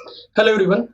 Hello everyone.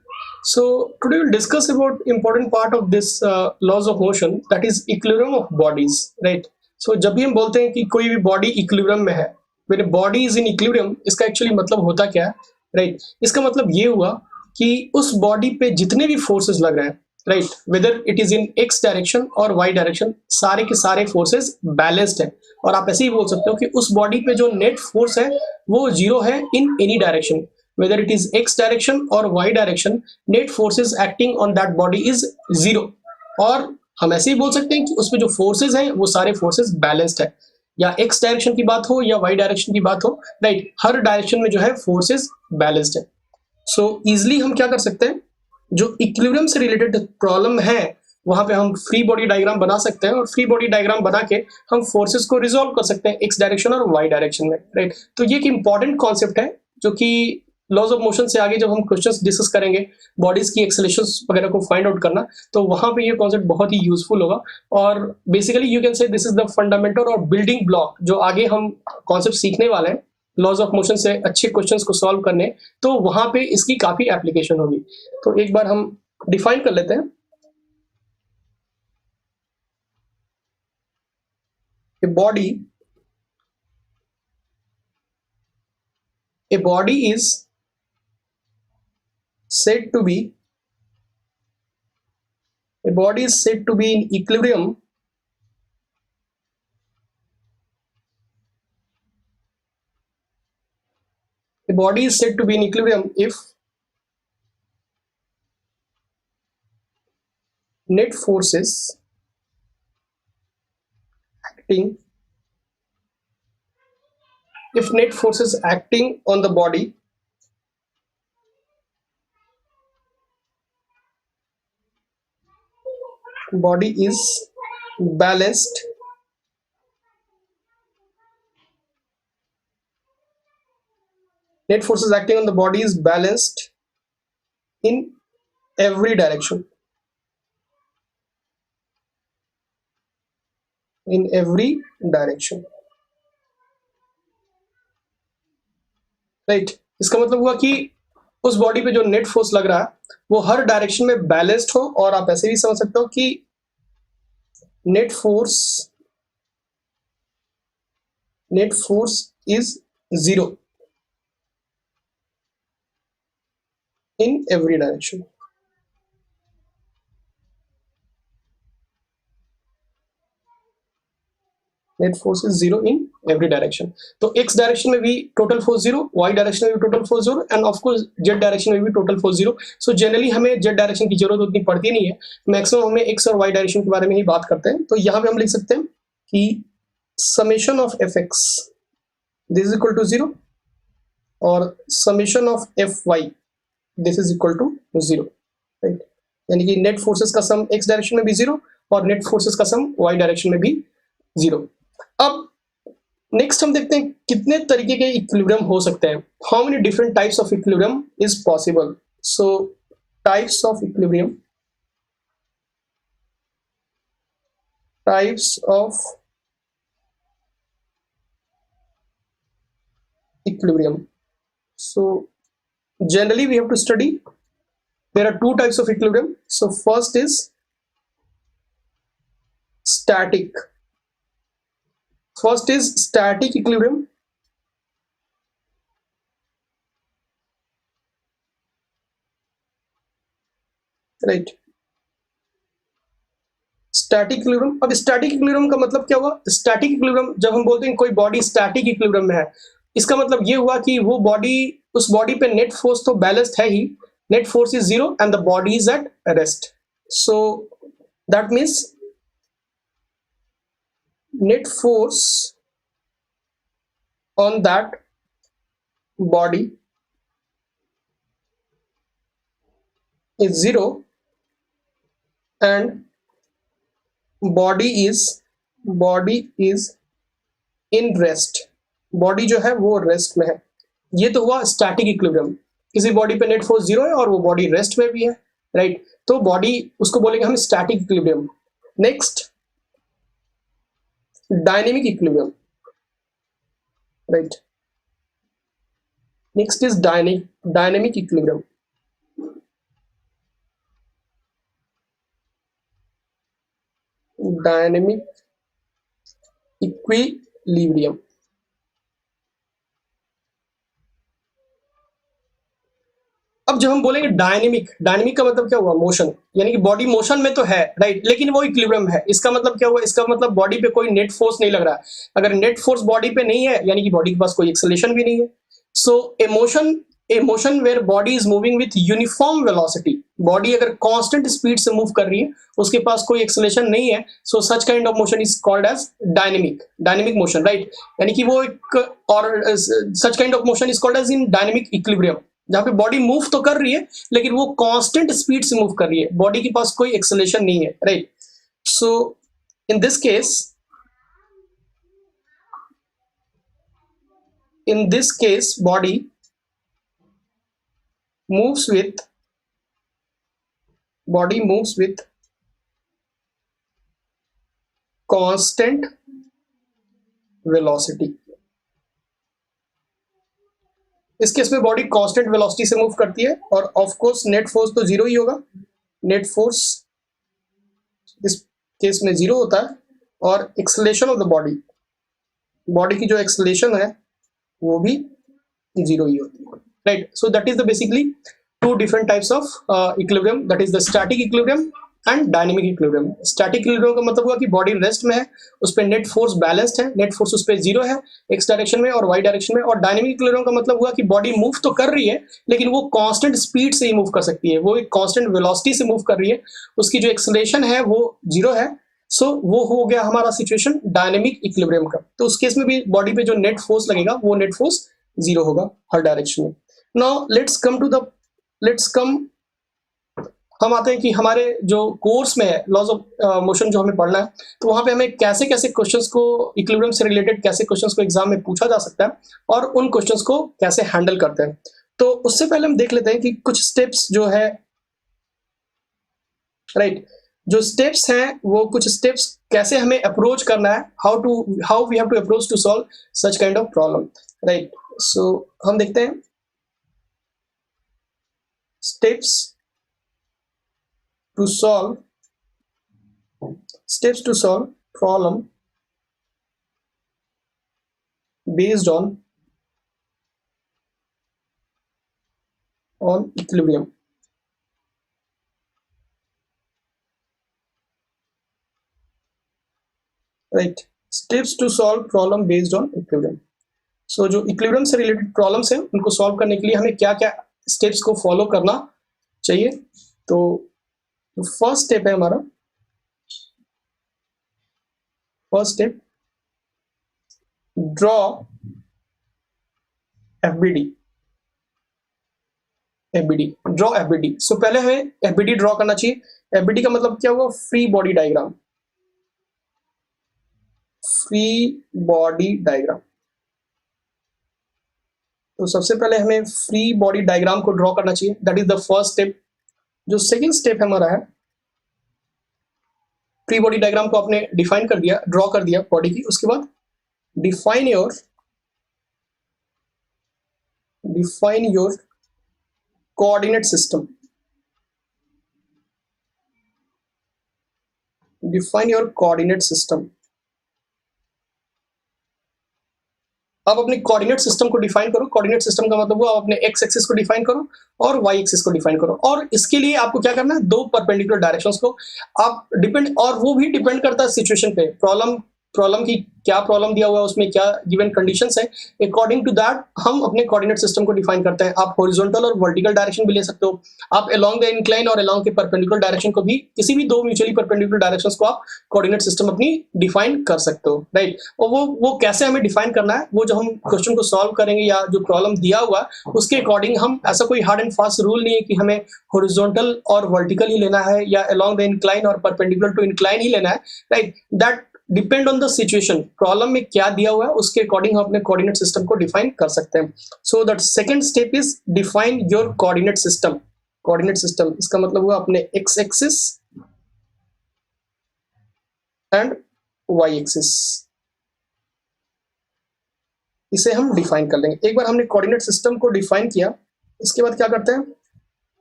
So today we'll discuss about important part of this laws of motion, that is equilibrium of bodies, right? So जब भी हम बोलते हैं कि कोई भी बॉडी इक्विलिब्रियम में है, when a body is in equilibrium, इसका एक्चुअली मतलब होता क्या है, राइट? इसका मतलब ये हुआ कि उस बॉडी पे जितने भी फोर्सेस लग रहे हैं, right, whether it is in x direction और वाई डायरेक्शन, सारे के सारे फोर्सेस बैलेंस्ड है। और आप ऐसे ही बोल सकते हो कि उस बॉडी पे जो नेट फोर्स है वो जीरो है in any direction, whether it is x direction or y direction, net forces acting on that body is zero। और हम ऐसे ही बोल सकते हैं कि उसमें जो फोर्सेस हैं वो सारे फोर्सेस बैलेंस्ड है, या x डायरेक्शन की बात हो या y डायरेक्शन की बात हो, राइट, हर डायरेक्शन में जो है फोर्सेस बैलेंस्ड है। सो इजिली हम क्या कर सकते हैं, जो इक्विलिब्रियम से रिलेटेड प्रॉब्लम है वहां पे हम फ्री बॉडी डायग्राम बना सकते हैं, और फ्री बॉडी डायग्राम बना के हम फोर्सेस को रिजोल्व कर सकते हैं एक्स डायरेक्शन और वाई डायरेक्शन में, राइट। तो ये एक इंपॉर्टेंट कॉन्सेप्ट है जो कि लॉज ऑफ मोशन से आगे जब हम क्वेश्चंस डिस्कस करेंगे, बॉडीज की एक्सेलरेशंस वगैरह को फाइंड आउट करना, तो वहां पे ये कॉन्सेप्ट बहुत ही यूजफुल होगा। और basically you can say this is the fundamental और बिल्डिंग ब्लॉक जो आगे हम कॉन्सेप्ट सीखने वाले हैं लॉज ऑफ मोशन से अच्छे क्वेश्चंस को सॉल्व करने, तो वहां पे इसकी काफी एप्लीकेशन होगी। तो एक बार हम डिफाइन कर लेते हैं। A body a body is said to be in equilibrium if net forces acting on the body is balanced net forces acting on the body is balanced in every direction, right. इसका मतलब हुआ कि उस body पे जो net force लग रहा है वो हर डायरेक्शन में बैलेंस्ड हो, और आप ऐसे भी समझ सकते हो कि net force is zero in every direction. Net force is zero in every direction. तो एक्स डायरेक्शन में भी total force zero, y direction में भी total force zero, and of course z direction में भी total force zero. So generally हमें z direction की जरूरत उतनी पड़ती नहीं है, मैक्सिमम हमें एक्स और वाई डायरेक्शन के बारे में ही बात करते हैं। तो यहाँ पे हम लिख सकते हैं कि summation of F X this is equal to zero, और summation of F Y this is equal to zero, right. यानी कि नेट फोर्सेस का सम एक्स डायरेक्शन में भी जीरो और नेट फोर्सेस का सम वाई डायरेक्शन में भी जीरो। अब नेक्स्ट हम देखते हैं कितने तरीके के इक्विलिब्रियम हो सकते हैं, how many different types of equilibrium is possible. So types of equilibrium. So generally we have to study, there are two types of equilibrium. So first is static equilibrium, right। Static equilibrium, अब static equilibrium का मतलब क्या हुआ? Static equilibrium जब हम बोलते हैं कोई बॉडी स्टैटिक इक्विलिब्रियम में है, इसका मतलब ये हुआ कि वो बॉडी, उस बॉडी पे नेट फोर्स तो बैलेंस्ड है ही, net force is zero and the body is at rest. So that means net force on that body is zero and body is in rest, body जो है वो rest में है। ये तो हुआ स्टैटिक इक्विलिब्रियम, किसी बॉडी पे नेट फोर्स जीरो है और वो बॉडी रेस्ट में भी है, राइट। तो बॉडी, उसको बोलेंगे हम static equilibrium. Next dynamic equilibrium, right. Next is dynamic equilibrium. Dynamic equilibrium. अब जब हम बोलेंगे डायनेमिक, डायनेमिक का मतलब क्या हुआ? मोशन, यानी कि बॉडी मोशन में तो है, राइट, लेकिन वो इक्विलिब्रियम है। इसका मतलब क्या हुआ? इसका मतलब बॉडी पे कोई नेट फोर्स नहीं लग रहा है। अगर नेट फोर्स बॉडी पे नहीं है, यानी कि बॉडी के पास कोई एक्सेलरेशन भी नहीं है। So a motion where body is moving with uniform velocity, body अगर कांस्टेंट स्पीड से मूव कर रही है, उसके पास कोई एक्सेलरेशन नहीं है, so such kind of motion is called as dynamic motion, right. यानी कि वो एक, और such kind of motion is called as in dynamic equilibrium, जहां पे बॉडी मूव तो कर रही है लेकिन वो कांस्टेंट स्पीड से मूव कर रही है, बॉडी के पास कोई एक्सेलरेशन नहीं है, right. So in this case, body moves with constant velocity. इस केस में बॉडी कांस्टेंट वेलोसिटी से मूव करती है, और ऑफ कोर्स नेट फोर्स तो जीरो ही होगा। नेट फोर्स इस केस में जीरो होता है, और एक्सेलरेशन ऑफ द बॉडी की जो एक्सेलरेशन है वो भी जीरो ही होती है, right. So that is the basically two different types of equilibrium, that is the static equilibrium and dynamic equilibrium. Static equilibrium का मतलब हुआ कि बॉडी रेस्ट में है, उस पर नेट फोर्स बैलेंस्ड है, नेट फोर्स उस पर जीरो है एक्स डायरेक्शन में और वाई डायरेक्शन में। और डायनेमिक इक्विलिब्रियम का मतलब हुआ कि बॉडी मूव तो कर रही है लेकिन वो कांस्टेंट स्पीड से ही मूव कर सकती है, वो एक कांस्टेंट वेलोसिटी से मूव कर रही है, उसकी जो एक्सेलरेशन है वो जीरो है। सो वो हो गया हमारा सिचुएशन डायनेमिक इक्विलिब्रियम का। तो उस केस में भी बॉडी पे जो नेट फोर्स लगेगा वो नेट फोर्स जीरो होगा हर डायरेक्शन में। नाउ हम आते हैं कि हमारे जो कोर्स में है लॉज ऑफ मोशन जो हमें पढ़ना है, तो वहां पे हमें कैसे कैसे क्वेश्चंस को, इक्विलिब्रियम से रिलेटेड कैसे क्वेश्चंस को एग्जाम में पूछा जा सकता है और उन क्वेश्चंस को कैसे हैंडल करते हैं। तो उससे पहले हम देख लेते हैं कि कुछ स्टेप्स जो है, राइट, जो स्टेप्स हैं वो कुछ स्टेप्स कैसे हमें अप्रोच करना है, how we have to approach to solve such kind of problem, right. So हम देखते हैं steps to solve problem based on equilibrium, right। steps to solve problem based on equilibrium। so जो equilibrium से related problems हैं उनको solve करने के लिए हमें क्या क्या स्टेप्स को फॉलो करना चाहिए। तो फर्स्ट स्टेप है हमारा, first step, draw FBD. Draw FBD. So पहले हमें एफबीडी ड्रॉ करना चाहिए। एफबीडी का मतलब क्या हुआ? Free body diagram. तो सबसे पहले हमें फ्री बॉडी डायग्राम को ड्रॉ करना चाहिए, that is the first step. जो सेकंड स्टेप हमारा है, फ्री बॉडी डायग्राम को आपने डिफाइन कर दिया, ड्रॉ कर दिया बॉडी की, उसके बाद डिफाइन योर कोऑर्डिनेट सिस्टम। अब अपने कोऑर्डिनेट सिस्टम को डिफाइन करो। कोऑर्डिनेट सिस्टम का मतलब हुआ आप अपने एक्स एक्सिस को डिफाइन करो और वाई एक्सिस को डिफाइन करो, और इसके लिए आपको क्या करना है? दो परपेंडिकुलर डायरेक्शंस को आप डिपेंड, और वो भी डिपेंड करता है सिचुएशन पे, प्रॉब्लम की क्या प्रॉब्लम दिया हुआ है, उसमें क्या गिवन कंडीशंस है, अकॉर्डिंग टू दैट हम अपने कोऑर्डिनेट सिस्टम को डिफाइन करते हैं। आप हॉरिजॉन्टल और वर्टिकल डायरेक्शन भी ले सकते हो, आप अलोंग द इंक्लाइन और अलोंग के परपेंडिकुलर डायरेक्शन को भी, किसी भी दो म्यूचुअली परपेंडिकुलर डायरेक्शंस को आप कोऑर्डिनेट सिस्टम अपनी डिफाइन कर सकते हो, राइट। और वो कैसे हमें डिफाइन करना है, वो जो हम क्वेश्चन को सॉल्व करेंगे या जो प्रॉब्लम दिया हुआ है उसके अकॉर्डिंग, हम ऐसा कोई हार्ड एंड फास्ट रूल नहीं है कि हमें हॉरिजॉन्टल और वर्टिकल ही लेना है या अलोंग द इंक्लाइन और परपेंडिकुलर टू इंक्लाइन ही लेना है, right. That depend on the situation, problem में क्या दिया हुआ है उसके अकॉर्डिंग हम अपने कोऑर्डिनेट सिस्टम को डिफाइन कर सकते हैं। So that second step is define your coordinate system. इसका मतलब हुआ अपने x axis and y axis, इसे हम डिफाइन कर लेंगे। एक बार हमने कोऑर्डिनेट सिस्टम को डिफाइन किया, इसके बाद क्या करते हैं?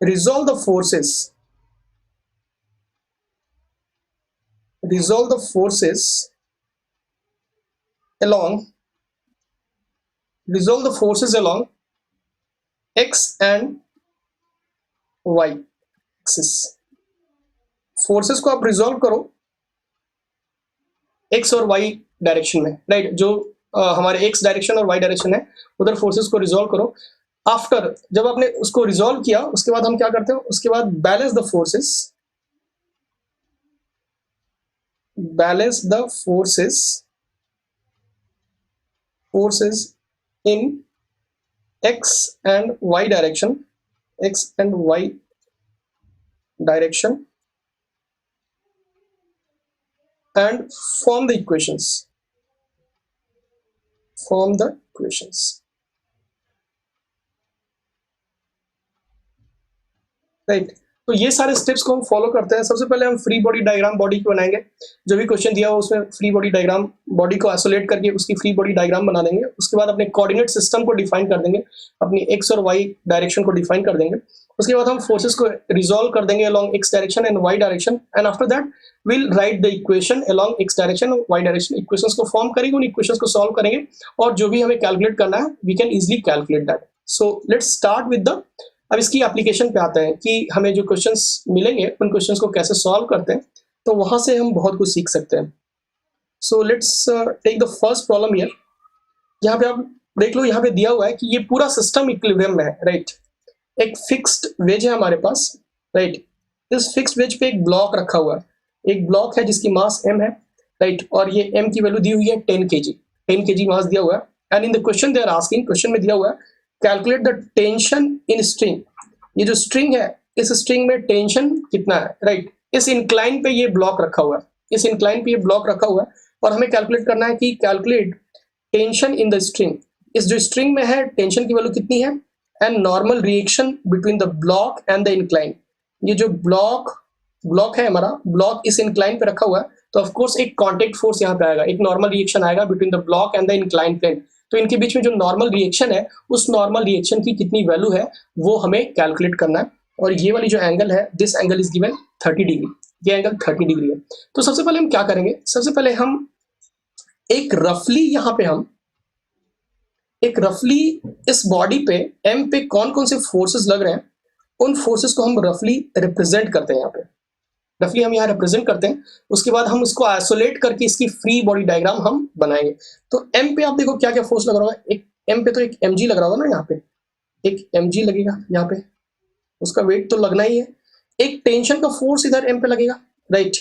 Resolve the forces resolve the forces along x and y axis. Forces को आप रिजॉल्व करो एक्स और वाई डायरेक्शन में, राइट। जो हमारे एक्स डायरेक्शन और वाई डायरेक्शन है उधर फोर्सेस को रिजॉल्व करो। आफ्टर जब आपने उसको रिजॉल्व किया उसके बाद हम क्या करते हैं, उसके बाद balance the forces in x and y direction and form the equations right. तो ये सारे स्टेप्स को हम फॉलो करते हैं। सबसे पहले हम फ्री बॉडी डायग्राम बॉडी की बनाएंगे। जो भी क्वेश्चन दिया हो उसमें फ्री बॉडी डायग्राम बॉडी को आइसोलेट करके उसकी फ्री बॉडी डायग्राम बना देंगे। उसके बाद अपने कोऑर्डिनेट सिस्टम को डिफाइन कर देंगे, अपनी एक्स और वाई डायरेक्शन को डिफाइन कर देंगे। उसके बाद हम फोर्सेस को रिजॉल्व कर देंगे along x direction and y direction, and after that will write the equation along x direction और वाई डायरेक्शन। इक्वेशंस को फॉर्म करेंगे, उन इक्वेशंस को सॉल्व करेंगे और जो भी हमें कैलकुलेट करना है we can easily calculate that. So let's start with the, अब इसकी एप्लीकेशन पे आते हैं कि हमें जो क्वेश्चंस मिलेंगे उन क्वेश्चंस को कैसे सॉल्व करते हैं, तो वहां से हम बहुत कुछ सीख सकते हैं। So let's take the first problem here. यहाँ पे आप देख लो, यहाँ पे दिया हुआ है कि ये पूरा सिस्टम इक्विलिब्रियम में है, राइट। एक फिक्स्ड वेज है हमारे पास, राइट। इस फिक्स्ड वेज पे एक ब्लॉक रखा हुआ है, एक ब्लॉक है जिसकी मास m है, राइट। और ये m की वैल्यू दी हुई है 10 kg मास दिया हुआ है। And in the question they are asking, question में दिया हुआ है calculate the tension in string. ये जो स्ट्रिंग है इस स्ट्रिंग में टेंशन कितना है, राइट। इस इंक्लाइन पे ये ब्लॉक रखा हुआ है, और हमें कैलकुलेट करना है कि calculate tension in the string. इस जो स्ट्रिंग में है टेंशन की वैल्यू कितनी है, and normal reaction between the block and the incline. ये जो ब्लॉक है हमारा, ब्लॉक इस इंक्लाइन पे रखा हुआ है, तो ऑफ कोर्स एक कांटेक्ट फोर्स यहाँ पे आएगा, एक नॉर्मल रिएक्शन आएगा between the block and the incline plane. तो इनके बीच में जो नॉर्मल रिएक्शन है उस नॉर्मल रिएक्शन की कितनी वैल्यू है वो हमें कैलकुलेट करना है। और ये वाली जो एंगल है, this angle is given 30 degree, ये एंगल 30 डिग्री है। तो सबसे पहले हम क्या करेंगे, सबसे पहले हम एक रफली इस बॉडी पे m पे कौन कौन से फोर्सेस लग रहे हैं उन फोर्सेस को हम रफली रिप्रेजेंट करते हैं। यहाँ पे रफली हम यहाँ रिप्रेजेंट करते हैं, उसके बाद हम इसको आइसोलेट करके इसकी फ्री बॉडी डायग्राम हम बनाएंगे। तो m पे आप देखो क्या क्या फोर्स लग रहा होगा। एक m पे तो एक mg लग रहा होगा ना, यहाँ पे एक mg लगेगा, यहाँ पे उसका वेट तो लगना ही है। एक टेंशन का फोर्स इधर m पे लगेगा, राइट,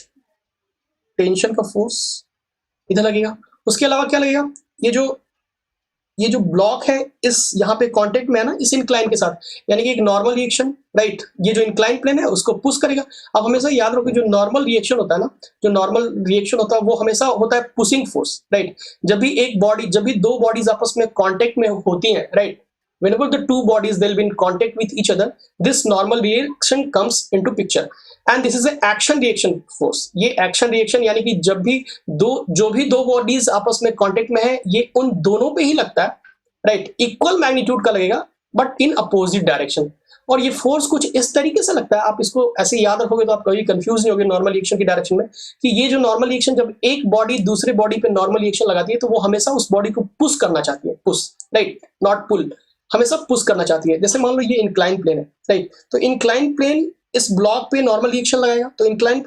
टेंशन का फोर्स इधर लगेगा। उसके अलावा क्या लगेगा, ये जो ब्लॉक है इस यहाँ पे कांटेक्ट में है ना इस इंक्लाइन के साथ, यानी कि एक नॉर्मल रिएक्शन, राइट। ये जो इंक्लाइन प्लेन है उसको पुश करेगा। अब हमेशा याद रखो जो नॉर्मल रिएक्शन होता है ना, जो नॉर्मल रिएक्शन होता है वो हमेशा होता है पुशिंग फोर्स, राइट। जब भी दो बॉडीज आपस में कांटेक्ट में होती हैं, right, whenever the two bodies they'll be in contact with each other, this normal reaction comes into picture and this is a action reaction force। ये action reaction यानी कि जो भी दो बॉडीज आपस में कांटेक्ट में है ये उन दोनों पे ही लगता है, राइट। इक्वल मैग्नीट्यूड का लगेगा बट इन अपोजिट डायरेक्शन। और ये फोर्स कुछ इस तरीके से लगता है, आप इसको ऐसे याद रखोगे तो आप कभी कंफ्यूज नहीं होगे नॉर्मल रिएक्शन की डायरेक्शन में, कि ये जो नॉर्मल रिएक्शन जब एक बॉडी दूसरे बॉडी पे नॉर्मल रिएक्शन लगाती है तो वो हमेशा उस बॉडी को पुश करना चाहती है, पुश, राइट, नॉट पुल, हमेशा पुश करना चाहती है। जैसे मान लो ये इंक्लाइन प्लेन है, राइट, तो इंक्लाइन प्लेन इस ब्लॉक पे नॉर्मल रिएक्शन लगाएगा तो इंक्लाइन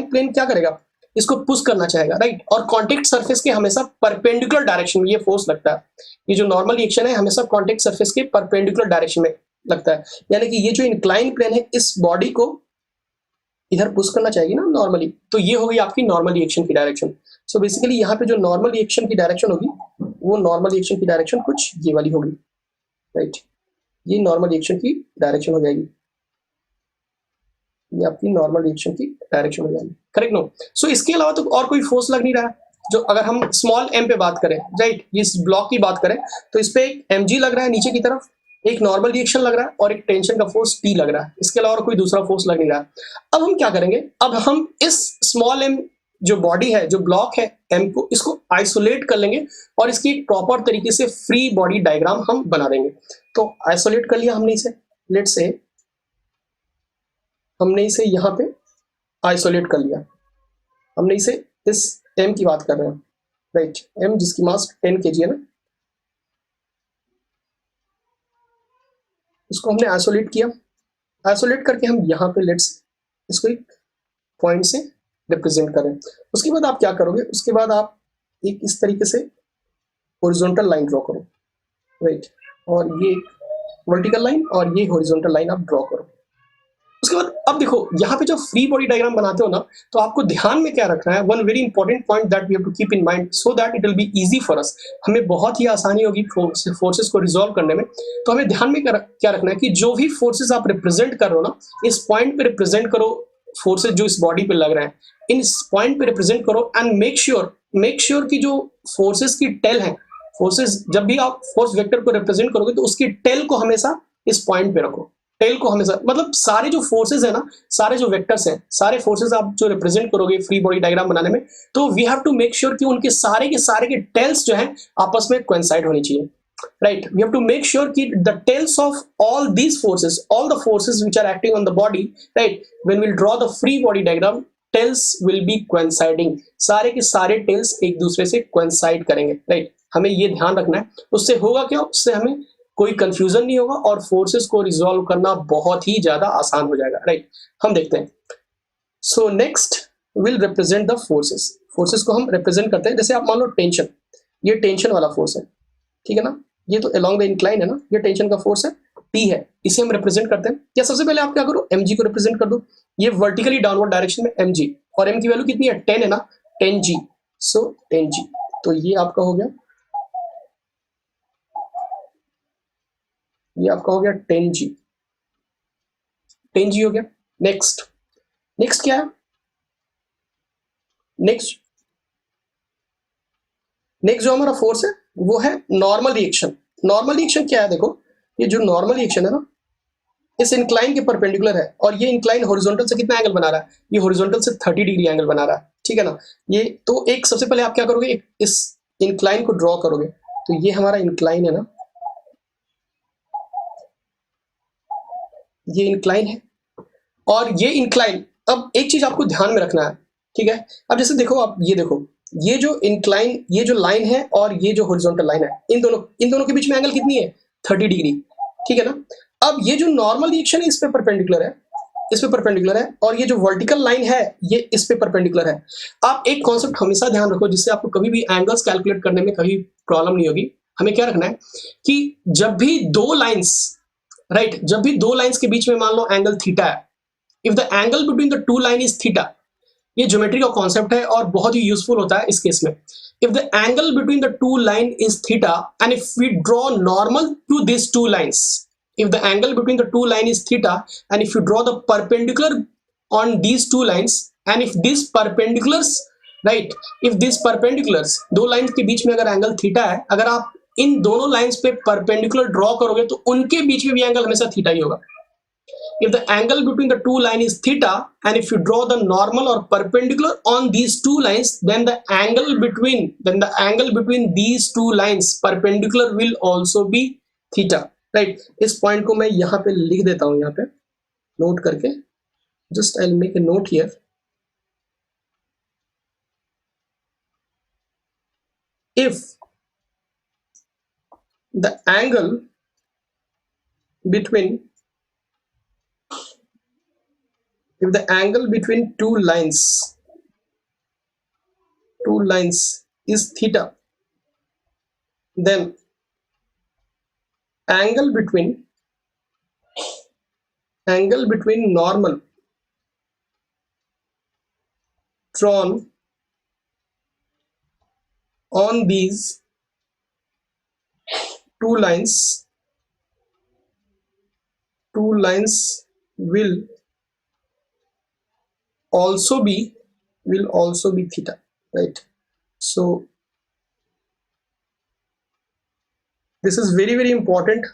प्लेन क्या करेगा, इसको पुश करना चाहेगा, राइट। और कांटेक्ट सरफेस के हमेशा परपेंडिकुलर डायरेक्शन में ये फोर्स लगता है। ये जो नॉर्मल रिएक्शन है हमेशा कांटेक्ट सरफेस के परपेंडिकुलर डायरेक्शन में लगता है, यानी कि ये जो इंक्लाइन प्लेन है इस बॉडी को इधर पुश करना चाहिए ना नॉर्मली, तो ये हो गई आपकी नॉर्मल रिएक्शन की डायरेक्शन। सो बेसिकली यहाँ पे जो नॉर्मल रिएक्शन की डायरेक्शन होगी वो नॉर्मल रिएक्शन की डायरेक्शन कुछ ये वाली होगी, राइट। ये नॉर्मल रिएक्शन की डायरेक्शन हो जाएगी, ये आपकी नॉर्मल रिएक्शन की डायरेक्शन हो जाएगी, करेक्ट नो। सो इसके अलावा तो और कोई फोर्स लग नहीं रहा है। जो अगर हम स्मॉल m पे बात करें, राइट, इस ब्लॉक की बात करें तो इस पे एक mg लग रहा है नीचे की तरफ, एक नॉर्मल रिएक्शन लग रहा है और एक टेंशन का फोर्स T लग रहा है। इसके अलावा और कोई दूसरा फोर्स लग नहीं रहा है। अब हम क्या करेंगे, अब हम इस स्मॉल m जो बॉडी है, जो ब्लॉक है m को, इसको आइसोलेट कर लेंगे और इसकी प्रॉपर तरीके से फ्री बॉडी डायग्राम हम बना देंगे। तो आइसोलेट कर लिया हमने इसे, लेट्स से हमने इसे यहाँ पे आइसोलेट कर लिया, हमने इसे इस m की बात कर रहे हैं, राइट, m जिसकी मास 10 kg है ना, इसको हमने आइसोलेट किया, आइसोलेट करके हम यहाँ पे लेट्स इसको एक पॉइंट से रिप्रेजेंट करें। उसके बाद आप क्या करोगे, उसके बाद आप एक इस तरीके से हॉरिजॉन्टल लाइन ड्रॉ करो, राइट, और ये वर्टिकल लाइन और ये हॉरिजॉन्टल लाइन आप ड्रॉ करो। उसके बाद अब देखो यहाँ पे जब फ्री बॉडी डायग्राम बनाते हो ना, तो आपको ध्यान में क्या रखना है, one very important point that we have to keep in mind so that it will be easy for us, हमें बहुत ही आसानी होगी फोर्सेस को रिजॉल्व करने में। तो हमें ध्यान में क्या रखना है कि जो भी फोर्सेस आप रिप्रेजेंट कर रहे हो ना, इस पॉइंट पे रिप्रेजेंट करो फोर्सेस जो इस बॉडी पे लग रहे हैं, इन पॉइंट पे रिप्रेजेंट करो एंड मेक श्योर कि जो फोर्सेस की टेल है, फोर्सेस जब भी आप फोर्स वेक्टर को रिप्रेजेंट करोगे तो उसकी टेल को हमेशा इस पॉइंट पे रखो। टेल को हमेशा, मतलब सारे जो फोर्सेस है ना, सारे जो वेक्टर्स हैं, सारे फोर्सेस आप जो रिप्रेजेंट करोगे फ्री बॉडी डायग्राम बनाने में, तो we have to make sure कि उनके सारे के टेल्स जो हैं आपस में कोइंसाइड होनी चाहिए, right? We have to make sure that the tails of all these forces, all the forces which are acting on the body, right, when we'll draw the free body diagram, tails will be coinciding, सारे के सारे tails एक दूसरे से coincide करेंगे, right? हमें ये ध्यान रखना है। उससे होगा क्या, उससे हमें कोई कंफ्यूजन नहीं होगा और फोर्सेस को रिजॉल्व करना बहुत ही ज्यादा आसान हो जाएगा, राइट? हम देखते हैं। So next will represent the forces, forces को हम रिप्रेजेंट करते हैं। जैसे आप मान लो टेंशन, ये टेंशन वाला फोर्स है, ठीक है ना, ये तो अलोंग द इंक्लाइन है ना, ये टेंशन का फोर्स है, T है, इसे हम रिप्रेजेंट करते हैं। या सबसे पहले आप क्या करो, mg को रिप्रेजेंट कर दो, ये वर्टिकली डाउनवर्ड डायरेक्शन में mg, और m की वैल्यू कितनी है, 10 है ना, 10g, सो 10g, तो ये आपका हो गया, ये आपका हो गया 10g, 10g हो गया। नेक्स्ट क्या है, नेक्स्ट जो हमारा फोर्स है वो है नॉर्मल रिएक्शन। नॉर्मल रिएक्शन क्या है, देखो ये जो नॉर्मल रिएक्शन है ना, इस इंक्लाइन के परपेंडिकुलर है, और ये इंक्लाइन हॉरिजॉन्टल से कितना एंगल बना रहा है, ये हॉरिजॉन्टल से 30 डिग्री एंगल बना रहा है, ठीक है ना। ये तो एक सबसे पहले आप क्या करोगे, इस इंक्लाइन को ड्रॉ करोगे, तो ये हमारा इंक्लाइन है ना, ये इंक्लाइन है, और ये इंक्लाइन, अब एक चीज आपको ध्यान में रखना है, ठीक है। अब जैसे देखो, आप ये देखो, ये जो इंक्लाइन, ये जो लाइन है और ये जो हॉरिजॉन्टल लाइन है, इन दोनों के बीच में एंगल कितनी है, 30 डिग्री, ठीक है ना। अब ये जो नॉर्मल रिएक्शन है इस पे परपेंडिकुलर है, इस पे परपेंडिकुलर है, और ये जो वर्टिकल लाइन है ये इस पे परपेंडिकुलर है। आप एक कॉन्सेप्ट हमेशा ध्यान रखो, जिससे आपको कभी भी एंगल्स कैलकुलेट करने में कभी प्रॉब्लम नहीं होगी। हमें क्या रखना है कि जब भी दो लाइंस, राइट, जब भी दो लाइंस के बीच में मान लो एंगल थीटा है, if the angle between the two line is theta, ये ज्योमेट्री का कॉन्सेप्ट है और बहुत ही यूजफुल होता है इस केस में। If the angle between the two line is theta and if we draw normal to this two lines, if the angle between the two line is theta and if you draw the perpendicular on these two lines and if these perpendiculars, right, if these perpendiculars, दो lines के बीच में अगर angle theta है, अगर आप इन दोनों lines पे perpendicular draw करोगे तो उनके बीच में भी एंगल हमेशा थीटा ही होगा। If the angle between the two line is theta and if you draw the normal or perpendicular on these two lines, then the angle between these two lines perpendicular will also be theta, right? इस point को मैं यहाँ पे लिख देता हूँ, यहाँ पे नोट करके, just I'll make a note here. If the angle between two lines is theta, then angle between normal drawn on these two lines will also be theta, right? So this is very important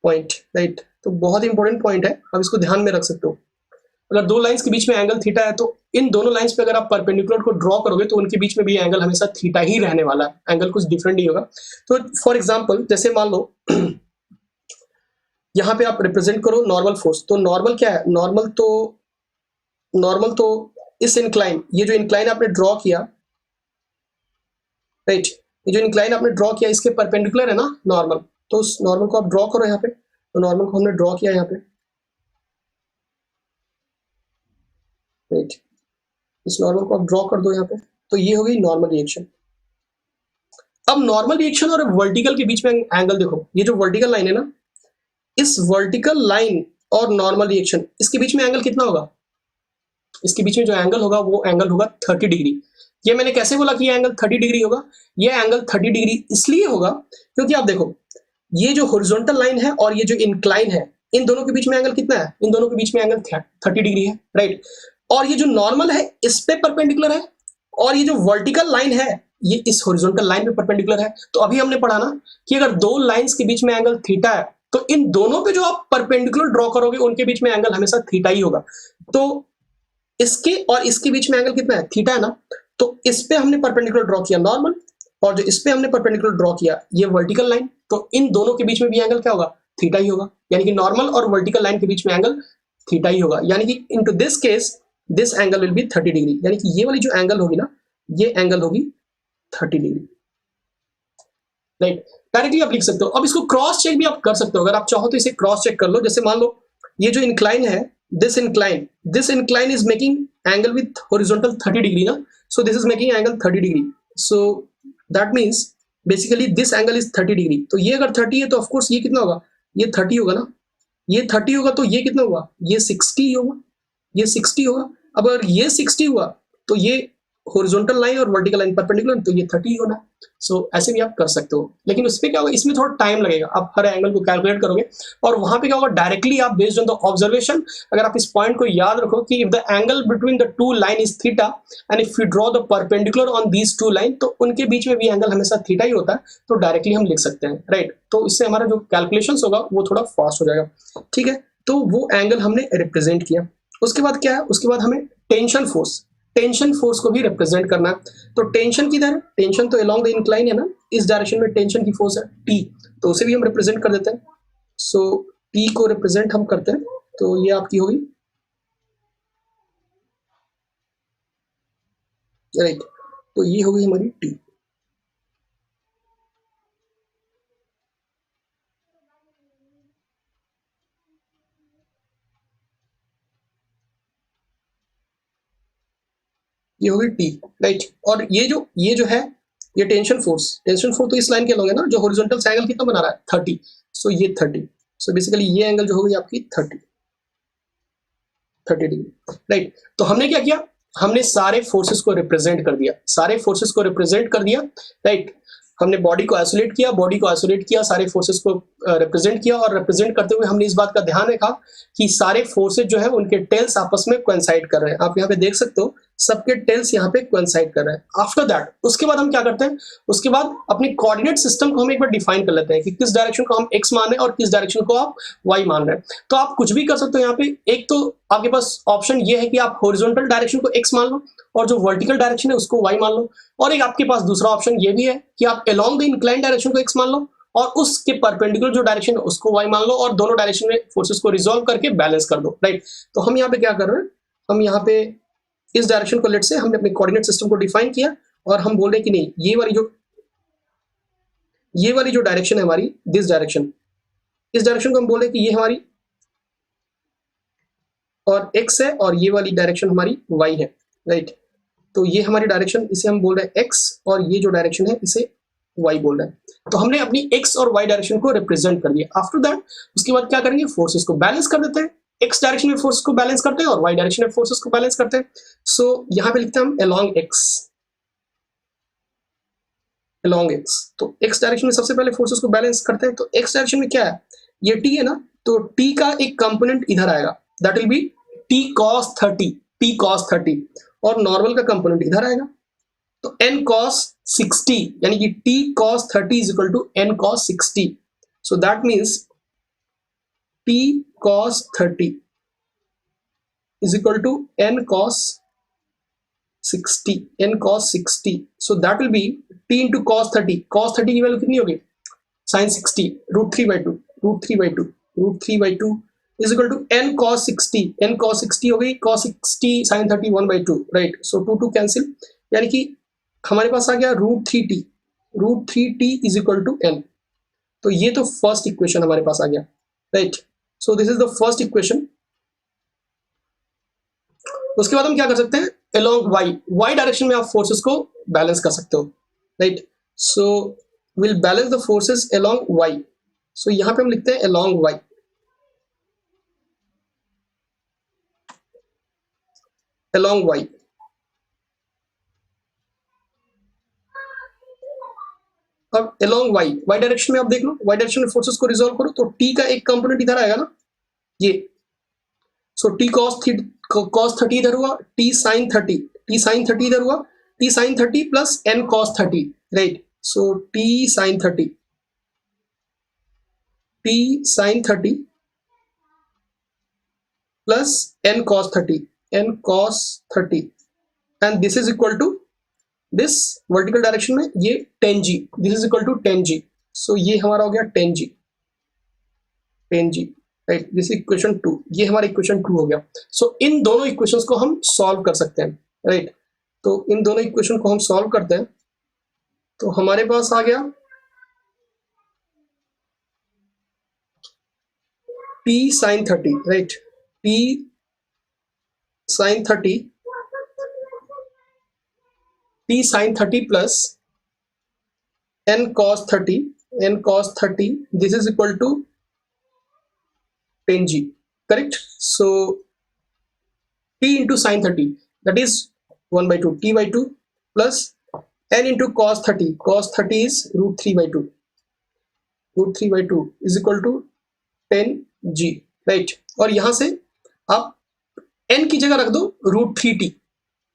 point, right? तो बहुत important point है, आप इसको ध्यान में रख सकते हो। अगर दो लाइंस के बीच में एंगल थीटा है तो इन दोनों लाइंस पे अगर आप परपेंडिकुलर को ड्रॉ करोगे तो उनके बीच में भी एंगल हमेशा थीटा ही रहने वाला है, एंगल कुछ डिफरेंट नहीं होगा। तो फॉर एग्जांपल जैसे मान लो यहाँ पे आप रिप्रेजेंट करो नॉर्मल फोर्स, तो नॉर्मल क्या है, नॉर्मल तो इस इंक्लाइन, ये जो इंक्लाइन आपने ड्रॉ किया, राइट, ये जो इंक्लाइन आपने ड्रॉ किया इसके परपेंडिकुलर है ना नॉर्मल, तो उस नॉर्मल को आप ड्रॉ करो यहाँ पे। तो नॉर्मल को हमने ड्रॉ किया यहाँ पे, राइट, इस नॉर्मल को आप ड्रॉ कर दो यहाँ पे। तो ये हो गई नॉर्मल रिएक्शन। अब नॉर्मल रिएक्शन और वर्टिकल के बीच में एंगल देखो, ये जो वर्टिकल लाइन है ना, इस वर्टिकल लाइन और नॉर्मल रिएक्शन, इसके बीच में एंगल कितना होगा? इसके बीच में जो एंगल होगा वो एंगल होगा 30 डिग्री। ये मैंने कैसे बोला कि ये एंगल 30 डिग्री होगा? ये एंगल 30 डिग्री इसलिए होगा क्योंकि आप देखो, ये जो हॉरिजॉन्टल लाइन है और ये जो इंक्लाइन है, इन दोनों के बीच में एंगल कितना है? इन दोनों के बीच में एंगल 30 डिग्री है, राइट। और ये जो नॉर्मल है इस पे परपेंडिकुलर है, और ये जो वर्टिकल लाइन है ये इस हॉरिजॉन्टल लाइन पे परपेंडिकुलर है। तो अभी हमने पढ़ा ना कि अगर दो लाइंस के बीच में एंगल थीटा है तो इन दोनों पे जो आप परपेंडिकुलर ड्रॉ करोगे उनके बीच में एंगल हमेशा थीटा ही होगा। तो इसके और इसके बीच में एंगल कितना है? थीटा है ना। तो इस पे हमने परपेंडिकुलर ड्रॉ किया नॉर्मल, और जो इस पे हमने परपेंडिकुलर ड्रॉ किया ये वर्टिकल लाइन, तो इन दोनों के बीच में भी एंगल क्या होगा? थीटा ही होगा। यानी कि नॉर्मल और वर्टिकल लाइन के बीच में एंगल थीटा ही होगा। यानी कि into this case this angle will be 30 degree. यानी कि ये वाली जो एंगल होगी ना, ये एंगल होगी 30 डिग्री, राइट। डायरेक्टली आप लिख सकते हो। अब इसको क्रॉस चेक भी आप कर सकते हो, अगर आप चाहो तो इसे क्रॉस चेक कर लो। जैसे मान लो ये जो इंक्लाइन है, this incline is making angle with horizontal 30 degree ना, so this is making angle 30 degree. So that means basically this angle is 30 degree. तो ये अगर 30 है तो ऑफ कोर्स ये कितना होगा? ये 30 होगा ना। ये 30 होगा तो ये कितना हुआ? ये 60 होगा, ये 60 होगा। अब अगर ये 60 हुआ तो ये हॉरिजॉन्टल लाइन और वर्टिकल लाइन परपेंडिकुलर, तो ये 30 होना है। सो ऐसे भी आप कर सकते हो, लेकिन उसमें क्या होगा, इसमें थोड़ा टाइम लगेगा। आप हर एंगल को कैलकुलेट करोगे और वहां पे क्या होगा, डायरेक्टली आप बेस्ड ऑन द ऑब्जर्वेशन, अगर आप इस पॉइंट को याद रखो कि if the angle between the two line is theta and if you draw the perpendicular on these two line, तो उनके बीच में भी एंगल हमेशा थीटा ही होता है। तो डायरेक्टली हम लिख सकते हैं, राइट। तो इससे हमारा जो कैलकुलेशन होगा वो थोड़ा फास्ट हो जाएगा, ठीक है। तो वो एंगल हमने रिप्रेजेंट किया। उसके बाद क्या है? उसके बाद हमें टेंशन फोर्स को भी रिप्रेजेंट करना है। तो टेंशन किधर है? टेंशन तो अलोंग द इंक्लाइन है ना, इस डायरेक्शन में टेंशन की फोर्स है टी, तो उसे भी हम रिप्रेजेंट कर देते हैं। सो टी को रिप्रेजेंट हम करते हैं, तो ये आपकी होगी, राइट। तो ये होगी हमारी टी। ये होगी टी, राइट। और ये जो है ये टेंशन फोर्स तो इस लाइन के अलोंग है ना, जो हॉरिजॉन्टल एंगल कितना बना रहा है? 30। सो ये 30। सो बेसिकली ये एंगल जो होगी आपकी 30 डिग्री, राइट। तो हमने क्या किया? हमने सारे फोर्सेस को रिप्रेजेंट कर दिया, राइट। हमने बॉडी को आइसोलेट किया, सारे फोर्सेस को रिप्रेजेंट किया, और रिप्रेजेंट करते हुए हमने इस बात का ध्यान रखा कि सारे फोर्सेस जो है उनके टेल्स आपस में कोइंसाइड कर रहे हैं। आप यहाँ पे देख सकते हो सबके टेल्स यहाँ पे कोइंसाइड कर रहे हैं। आफ्टर दैट उसके बाद हम क्या करते हैं? उसके बाद अपनी कोऑर्डिनेट सिस्टम को हम एक बार डिफाइन कर लेते हैं कि किस डायरेक्शन को हम एक्स मान रहे हैं और किस डायरेक्शन को आप वाई मान रहे हैं। तो आप कुछ भी कर सकते हो यहाँ पे। एक तो आपके पास ऑप्शन ये है कि आप हॉरिजॉन्टल डायरेक्शन को एक्स मान लो और जो वर्टिकल डायरेक्शन है उसको वाई मान लो, और एक आपके पास दूसरा ऑप्शन ये भी है कि आप अलोंग द इंक्लाइन डायरेक्शन को एक्स मान लो और उसके परपेंडिकुलर जो डायरेक्शन है उसको वाई मान लो, और दोनों डायरेक्शन में फोर्सेस को रिजॉल्व करके बैलेंस कर दो, राइट। तो हम यहाँ पे क्या कर रहे हैं? हम यहाँ पे इस डायरेक्शन को लेट से हमने अपने कोऑर्डिनेट सिस्टम को डिफाइन किया और हम बोल रहे हैं कि नहीं, ये वाली जो डायरेक्शन है हमारी, दिस डायरेक्शन, इस डायरेक्शन को हम बोल रहे हैं कि ये हमारी और x है और ये वाली डायरेक्शन हमारी y है, राइट। तो ये हमारी डायरेक्शन, इसे हम बोल रहे हैं x, और ये जो डायरेक्शन है इसे y बोल रहे हैं। तो हमने अपनी x और y डायरेक्शन को रिप्रेजेंट कर दिया। आफ्टर दैट उसके बाद क्या करेंगे? फोर्सेस को बैलेंस कर देते हैं। x डायरेक्शन में फोर्स को बैलेंस करते हैं और y डायरेक्शन में फोर्सेस को बैलेंस करते हैं। सो यहाँ पे लिखते हैं हम अलोंग x। तो x डायरेक्शन में सबसे पहले फोर्सेस को बैलेंस करते हैं। तो x डायरेक्शन में क्या है? ये t है ना, तो t का एक कंपोनेंट इधर आएगा, that will B t cos 30, और नॉर्मल का कंपोनेंट इधर आएगा, तो n cos 60, यानी कि t cos 30 is equal to n cos 60। So that means t cos 30 is equal to n cos 60. So that will be t into cos 30. Cos 30 की value कितनी होगी? sin 60 √3/2 √3/2 √3/2 is equal to n cos 60, n cos 60 हो गई cos 60 sin 30 1/2, right. सो 2 cancel, यानी कि हमारे पास आ गया √3t is equal to n. तो ये तो फर्स्ट इक्वेशन हमारे पास आ गया, right. So this is the first equation. उसके बाद हम क्या कर सकते हैं, अलोंग y डायरेक्शन में आप फोर्सेस को बैलेंस कर सकते हो, right. So will balance the forces along y. सो यहां पे हम लिखते हैं अलोंग y. Along y. अब अलोंग y डायरेक्शन में आप देख लो, y डायरेक्शन में फोर्सेस को रिजॉल्व करो तो t का एक कंपोनेंट इधर आएगा ना, ये. सो t cos 30 इधर हुआ, t sin 30 इधर हुआ, t sin 30 plus n cos 30, right. So t sin 30 plus n cos 30 and this is equal to this vertical direction में ये 10g, this is equal to 10g. So ये हमारा हो गया 10g, राइट. दिस इक्वेशन 2, ये हमारा equation 2 हो गया. सो इन दोनों इक्वेशंस को हम सॉल्व कर सकते हैं, राइट. तो इन दोनों इक्वेशन को हम सॉल्व करते हैं तो हमारे पास आ गया t sin 30, right. t sin 30 plus n cos 30, this is equal to 10g, correct. So t into sin 30, that is 1/2, t/2 plus n into cos 30 is √3/2, is equal to 10g, right. और यहां से आप n की जगह रख दो √3t,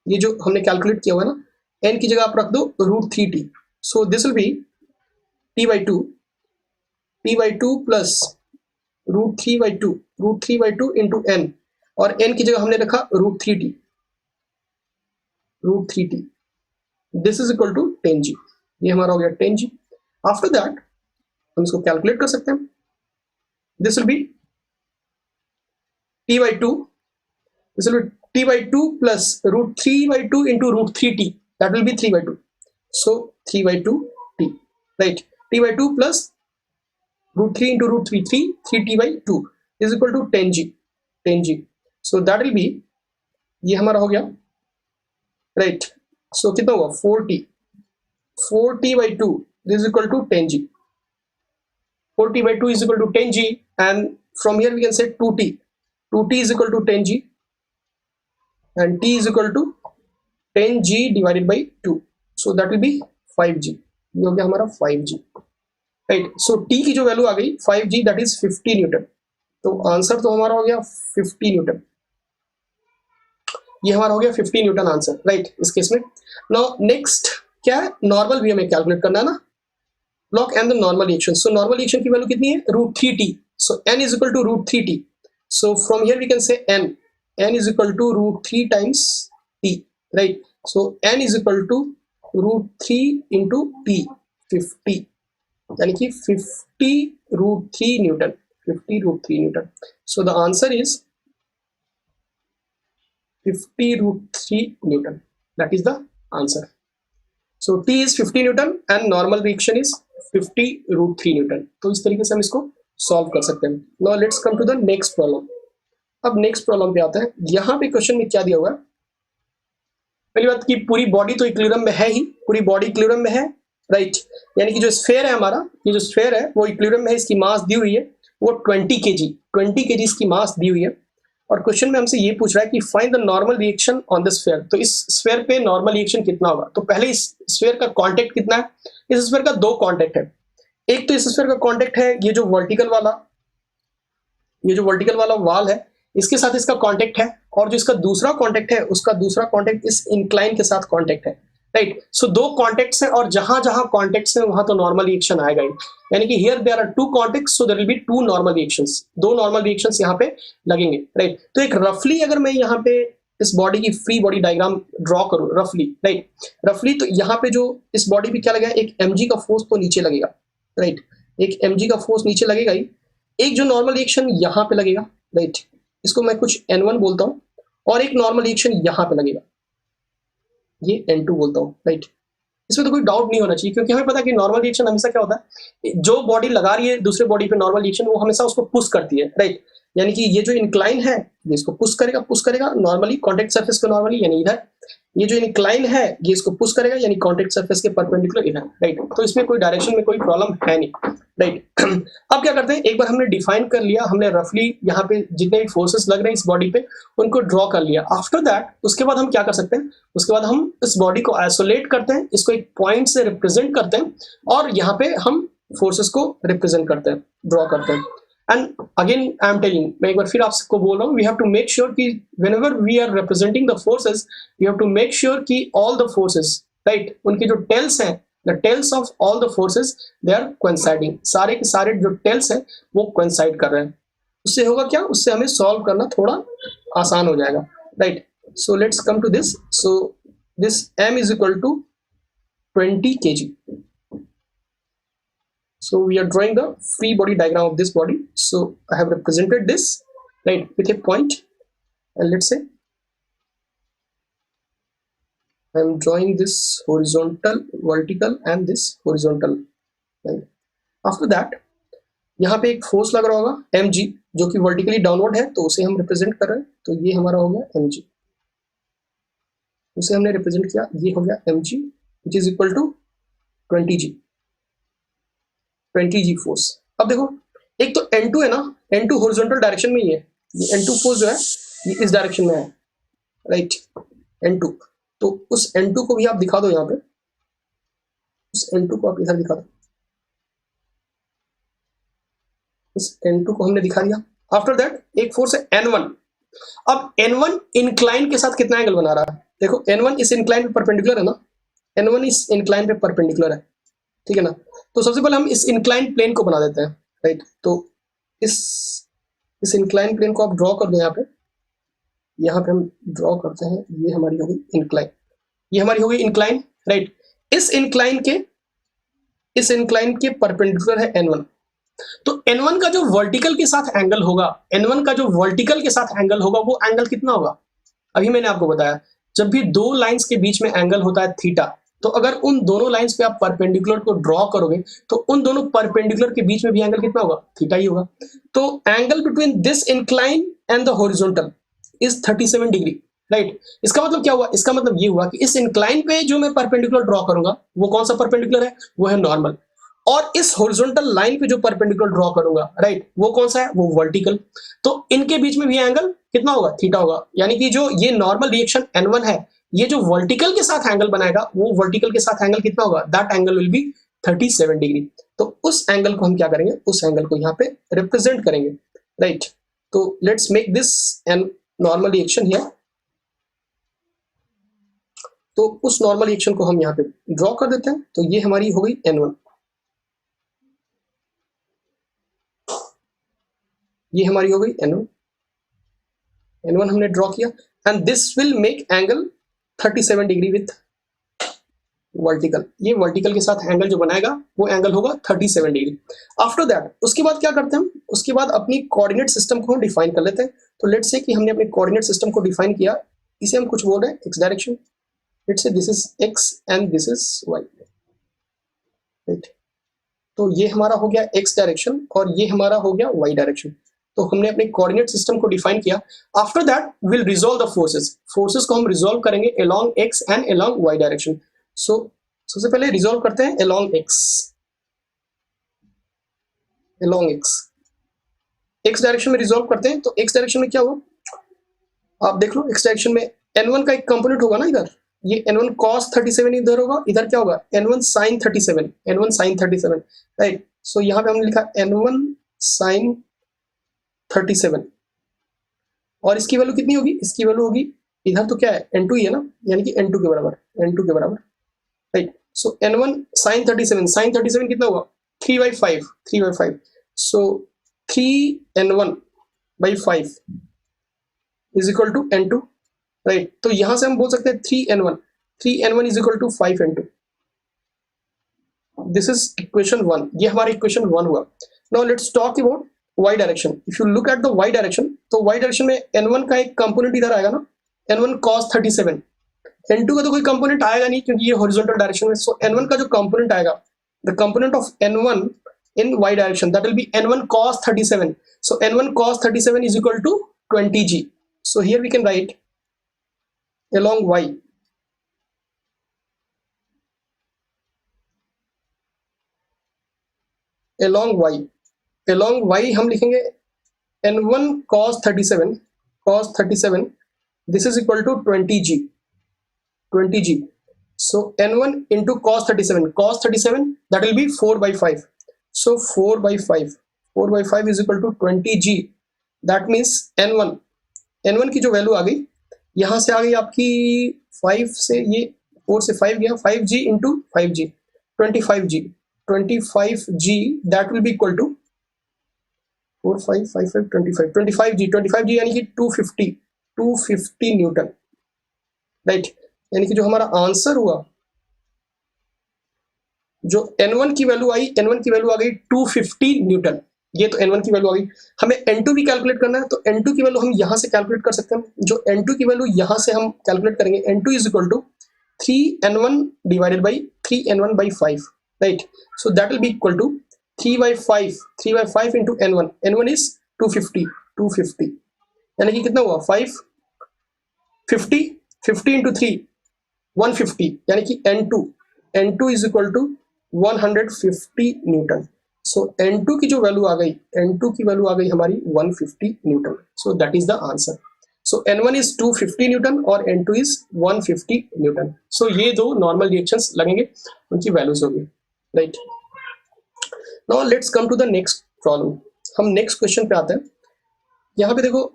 ये जो हमने कैलकुलेट किया हुआ है ना, n की जगह आप रख दो √3t. So this will be t/2 plus √3/2 into n, और n की जगह हमने रखा √3t. This is equal to 10g. ये हमारा हो गया 10g. आफ्टर दैट हम इसको कैलकुलेट कर सकते हैं. This will be t/2 plus √3/2 into √3t, that will be 3/2. So 3/2t, right. t/2 plus √3 into √3, 3t/2 is equal to 10g. So that will be, ये हमारा हो गया, right. So कितना हुआ 4t/2 this is equal to 10g. 4t/2 is equal to 10g, and from here we can say 2t is equal to 10g, and t is equal to 10g divided by 2. So that will be 5g. ये हो गया हमारा 5g, right. So t की जो value आ गई 5g, that is 50 Newton. तो answer तो हमारा हो गया 50 न्यूटन. ये हमारा हो गया 50 न्यूटन आंसर, राइट. इस केस में नाउ नेक्स्ट क्या है, नॉर्मल वी हमें कैलकुलेट करना है ना, block and the normal reaction. So normal reaction की वैल्यू कितनी है, √3t. So n is equal to √3t. So from here we can say n is equal to √3 times t, right. So n is equal to √3 into t, 50, यानी कि 50 √3 Newton. So the answer is 50 √3 Newton. That is the answer. So T is 50 Newton and normal reaction is 50 √3 Newton. तो इस तरीके से हम इसको solve कर सकते हैं. Now let's come to the next problem. अब नेक्स्ट प्रॉब्लम पे आता है. यहाँ पे क्वेश्चन में क्या दिया हुआ है, पहली बात कि पूरी बॉडी तो इक्विलिब्रियम में है ही, पूरी बॉडी इक्विलिब्रियम में है, राइट. यानी कि जो स्फेयर है हमारा, ये जो स्फेयर है वो इक्विलिब्रियम में है, इसकी मास दी हुई है वो 20 kg इसकी मास दी हुई है. और क्वेश्चन में हमसे ये पूछ रहा है कि find the normal reaction on the sphere. तो इस स्फेयर पे नॉर्मल रिएक्शन कितना होगा. तो पहले इस स्फेयर का कांटेक्ट कितना है. इस स्फेयर का दो कांटेक्ट है. एक तो इस स्फेयर का कांटेक्ट है ये जो वर्टिकल वाला वाल है, इसके साथ इसका कांटेक्ट है, और जो इसका दूसरा कांटेक्ट है उसका दूसरा कांटेक्ट इस इंक्लाइन के साथ कांटेक्ट है, राइट. सो दो कांटेक्ट्स हैं और जहां जहां कांटेक्ट्स हैं वहां तो नॉर्मल रिएक्शन आएगा ही. यानी कि here there are two contacts, so there will be two normal reactions. दो नॉर्मल रिएक्शंस यहां पे लगेंगे, राइट. तो एक रफली अगर मैं यहां पे इस बॉडी की फ्री बॉडी डायग्राम ड्रॉ करूं रफली, राइट, रफली, तो यहां पे जो इस बॉडी पे क्या लगेगा, एक mg का फोर्स तो नीचे लगेगा, राइट. एक mg का फोर्स नीचे लगेगा ही. एक जो नॉर्मल रिएक्शन यहां पे लगेगा, राइट, इसको मैं कुछ N1 बोलता हूँ और एक नॉर्मल रिएक्शन यहाँ पे लगेगा, ये N2 बोलता हूँ, राइट। इसमें तो कोई डाउट नहीं होना चाहिए क्योंकि हमें पता है कि नॉर्मल रिएक्शन हमेशा क्या होता है, जो बॉडी लगा रही है दूसरे बॉडी पे नॉर्मल रिएक्शन वो हमेशा उसको पुश करती है, राइट। यानी कि ये जो इंक्लाइन है ये इसको पुश करेगा नॉर्मली कॉन्टेक्ट सरफेस पे नॉर्मली, यानी इधर ये जो इंक्लाइन है ये इसको पुश करेगा यानी कॉन्टेक्ट सरफेस के परपेंडिकुलर इधर, राइट। तो इसमें कोई डायरेक्शन में कोई प्रॉब्लम है नहीं, राइट। अब क्या करते हैं, एक बार हमने डिफाइन कर लिया, हमने रफली यहाँ पे जितने भी फोर्सेस लग रहे हैं इस बॉडी पे उनको ड्रॉ कर लिया। आफ्टर दैट उसके बाद हम क्या कर सकते हैं, उसके बाद हम इस बॉडी को आइसोलेट करते हैं, इसको एक पॉइंट से रिप्रेजेंट करते हैं और यहाँ पे हम फोर्सेस को रिप्रेजेंट करते हैं, ड्रॉ करते हैं। And again I am telling, मैं एक बार फिर आपको बोल रहा हूँ, we have to make sure कि whenever we are representing the forces we have to make sure कि ऑल द फोर्सेस, राइट, उनके जो टेल्स हैं, the tails of all the forces they are coinciding, सारे के सारे जो टेल्स हैं वो कोइंसाइड कर रहे हैं। उससे होगा क्या, उससे हमें सॉल्व करना थोड़ा आसान हो जाएगा, right. So let's come to this. So this m is equal to 20 kg. So we are drawing the free body diagram of this body. So I have represented this, right, with a point, and let's say I am drawing this horizontal, vertical and this horizontal, right. After that यहाँ पे एक force लग रहा होगा mg जो कि vertically downward है, तो उसे हम रिप्रेजेंट कर रहे हैं, तो ये हमारा हो गया mg, उसे हमने रिप्रेजेंट किया, ये हो गया mg which is equal to 20g force. अब देखो एक तो N2 है ना, N2 हॉरिजॉन्टल डायरेक्शन में ही है, ये N2 फोर्स जो है ये इस डायरेक्शन में है, राइट, N2। तो उस N2 को भी आप दिखा दो, यहाँ पे उस N2 को आप इधर दिखा दो, इस N2 को हमने दिखा दिया। आफ्टर दैट एक फोर्स है N1। अब N1 इंक्लाइन के साथ कितना एंगल बना रहा है, देखो N1 इस इंक्लाइन पे परपेंडिकुलर है ना, N1 इस इंक्लाइन पे परपेंडिकुलर है, ठीक है ना। तो सबसे पहले हम इस इंक्लाइन प्लेन को बना देते हैं, राइट। तो इस इंक्लाइन प्लेन को आप ड्रॉ कर दो, यहाँ पे हम ड्रॉ करते हैं, ये हमारी होगी इंक्लाइन, ये हमारी होगी इंक्लाइन, राइट। इस इंक्लाइन के परपेंडिकुलर है N1। तो N1 का जो वर्टिकल के साथ एंगल होगा, N1 का जो वर्टिकल के साथ एंगल होगा वो एंगल कितना होगा, अभी मैंने आपको बताया जब भी दो लाइंस के बीच में एंगल होता है थीटा, तो अगर उन दोनों लाइंस पे आप परपेंडिकुलर को ड्रॉ करोगे तो उन दोनों परपेंडिकुलर के बीच में भी एंगल कितना होगा, थीटा ही होगा। तो angle between this incline and the horizontal is 37 degree, right. इसका मतलब क्या हुआ, इसका मतलब ये हुआ कि इस इंक्लाइन पे जो मैं परपेंडिकुलर ड्रॉ करूंगा वो कौन सा परपेंडिकुलर है, वो है नॉर्मल, और इस हॉरिजॉन्टल लाइन पे जो परपेंडिकुलर ड्रॉ करूंगा, राइट, वो कौन सा है, वो वर्टिकल। तो इनके बीच में भी एंगल कितना होगा, थीटा होगा। यानी कि जो ये नॉर्मल रिएक्शन N1 है, ये जो वर्टिकल के साथ एंगल बनाएगा वो वर्टिकल के साथ एंगल कितना होगा, that angle will be 37 degree. तो उस एंगल को हम क्या करेंगे, उस एंगल को यहाँ पे रिप्रेजेंट करेंगे, राइट। तो let's make this n normal reaction here. तो उस नॉर्मल रिएक्शन को हम यहाँ पे ड्रॉ कर देते हैं। तो ये हमारी हो गई N1, ये हमारी हो गई N1 हमने ड्रॉ किया, and this will make angle 37 degree with vertical. ये वर्टिकल के साथ एंगल जो बनाएगा वो एंगल होगा 37 डिग्री। आफ्टर दैट उसके बाद क्या करते हैं हम, उसके बाद अपनी कोऑर्डिनेट सिस्टम को डिफाइन कर लेते हैं। तो लेट्स से कि हमने अपने कोऑर्डिनेट सिस्टम को डिफाइन किया, इसे हम कुछ बोल रहे हैं x direction, let's say this is x and this is y, right. तो ये हमारा हो गया एक्स डायरेक्शन और ये हमारा हो गया वाई डायरेक्शन। तो हमने अपने कोऑर्डिनेट सिस्टम को डिफाइन किया। After that will resolve the forces को हम रिजॉल्व करेंगे along X and along Y direction. So सबसे पहले रिजॉल्व करते हैं अलोंग एक्स डायरेक्शन में रिजॉल्व करते हैं। तो एक्स डायरेक्शन में क्या होगा, आप देख लो, एक्स डायरेक्शन में N1 का एक कंपोनेंट होगा ना, इधर ये N1 cos 37 इधर होगा, इधर क्या होगा N1 sin 37, राइट। सो यहाँ पे हमने लिखा N1 sin 37 और इसकी वैल्यू कितनी होगी, इसकी वैल्यू होगी, इधर तो क्या है N2 ही है ना, यानी कि N2 के बराबर, राइट। सो N1 sin 37 कितना होगा 3/5, so 3N1/5 is equal to N2, right. तो यहां से हम बोल सकते हैं 3N1 is equal to 5N2। This is equation 1, ये हमारा इक्वेशन 1 हुआ। Now let's talk about y direction, if you look at the y direction, तो y डायरेक्शन में n1 का एक कंपोनेंट इधर आएगा ना, n1 cos 37, n2 का तो कोई कंपोनेंट आएगा नहीं क्योंकि ये हॉरिजॉन्टल डायरेक्शन में, सो n1 का जो कंपोनेंट आएगा, the component of n1 in y direction, that will be n1 cos 37, so n1 cos 37 is equal to 20g. So here we can write along y, along y हम लिखेंगे n1 cos 37, this is equal to 20g. So n1 into cos 37, that will be 4 by 5, so 4 by 5 is equal to 20g. that means n1 की जो value आ गई, यहां से आ गई आपकी 5 से, ये 4 से 5 गया, 5g into 5g, 25g, that will be equal to 4 5 5 5 25g यानी कि 250 न्यूटन, राइट। यानी कि जो हमारा आंसर हुआ, जो n1 की वैल्यू आई, n1 की वैल्यू आ गई 250 न्यूटन, ये तो n1 की वैल्यू आ गई। हमें n2 भी कैलकुलेट करना है, तो n2 की वैल्यू हम यहां से कैलकुलेट कर सकते हैं। जो n2 की वैल्यू यहां से हम कैलकुलेट करेंगे, n2 is equal to 3n1 divided by 3n1 by 5, right. So that will be equal to 3 by 5 into n1 is 250, यानी कि कितना हुआ 50 इंटू 3 150, यानी कि n2 is equal to 150 newton. So n2 की जो वैल्यू आ गई, हमारी 150 newton. So that is the answer. So n1 is 250 newton और n2 इज 150 न्यूटन। सो ये दो नॉर्मल रिएक्शंस लगेंगे, उनकी वैल्यूज होगी, right. Now let's come to the next problem. हम नेक्स्ट क्वेश्चन पे आते हैं। यहाँ पे देखो,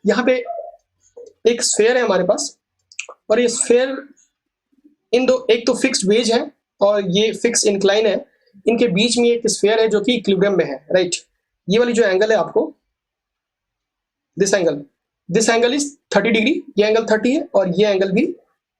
यहाँ पे एक स्फेयर है हमारे पास, और ये स्फेयर एक तो फिक्स्ड वेज है और ये फिक्स इंक्लाइन है, इनके बीच में एक स्फेयर है जो कि इक्विलिब्रियम में है, राइट। ये वाली जो एंगल है आपको, दिस एंगल इज 30 डिग्री, ये एंगल 30 है और ये एंगल भी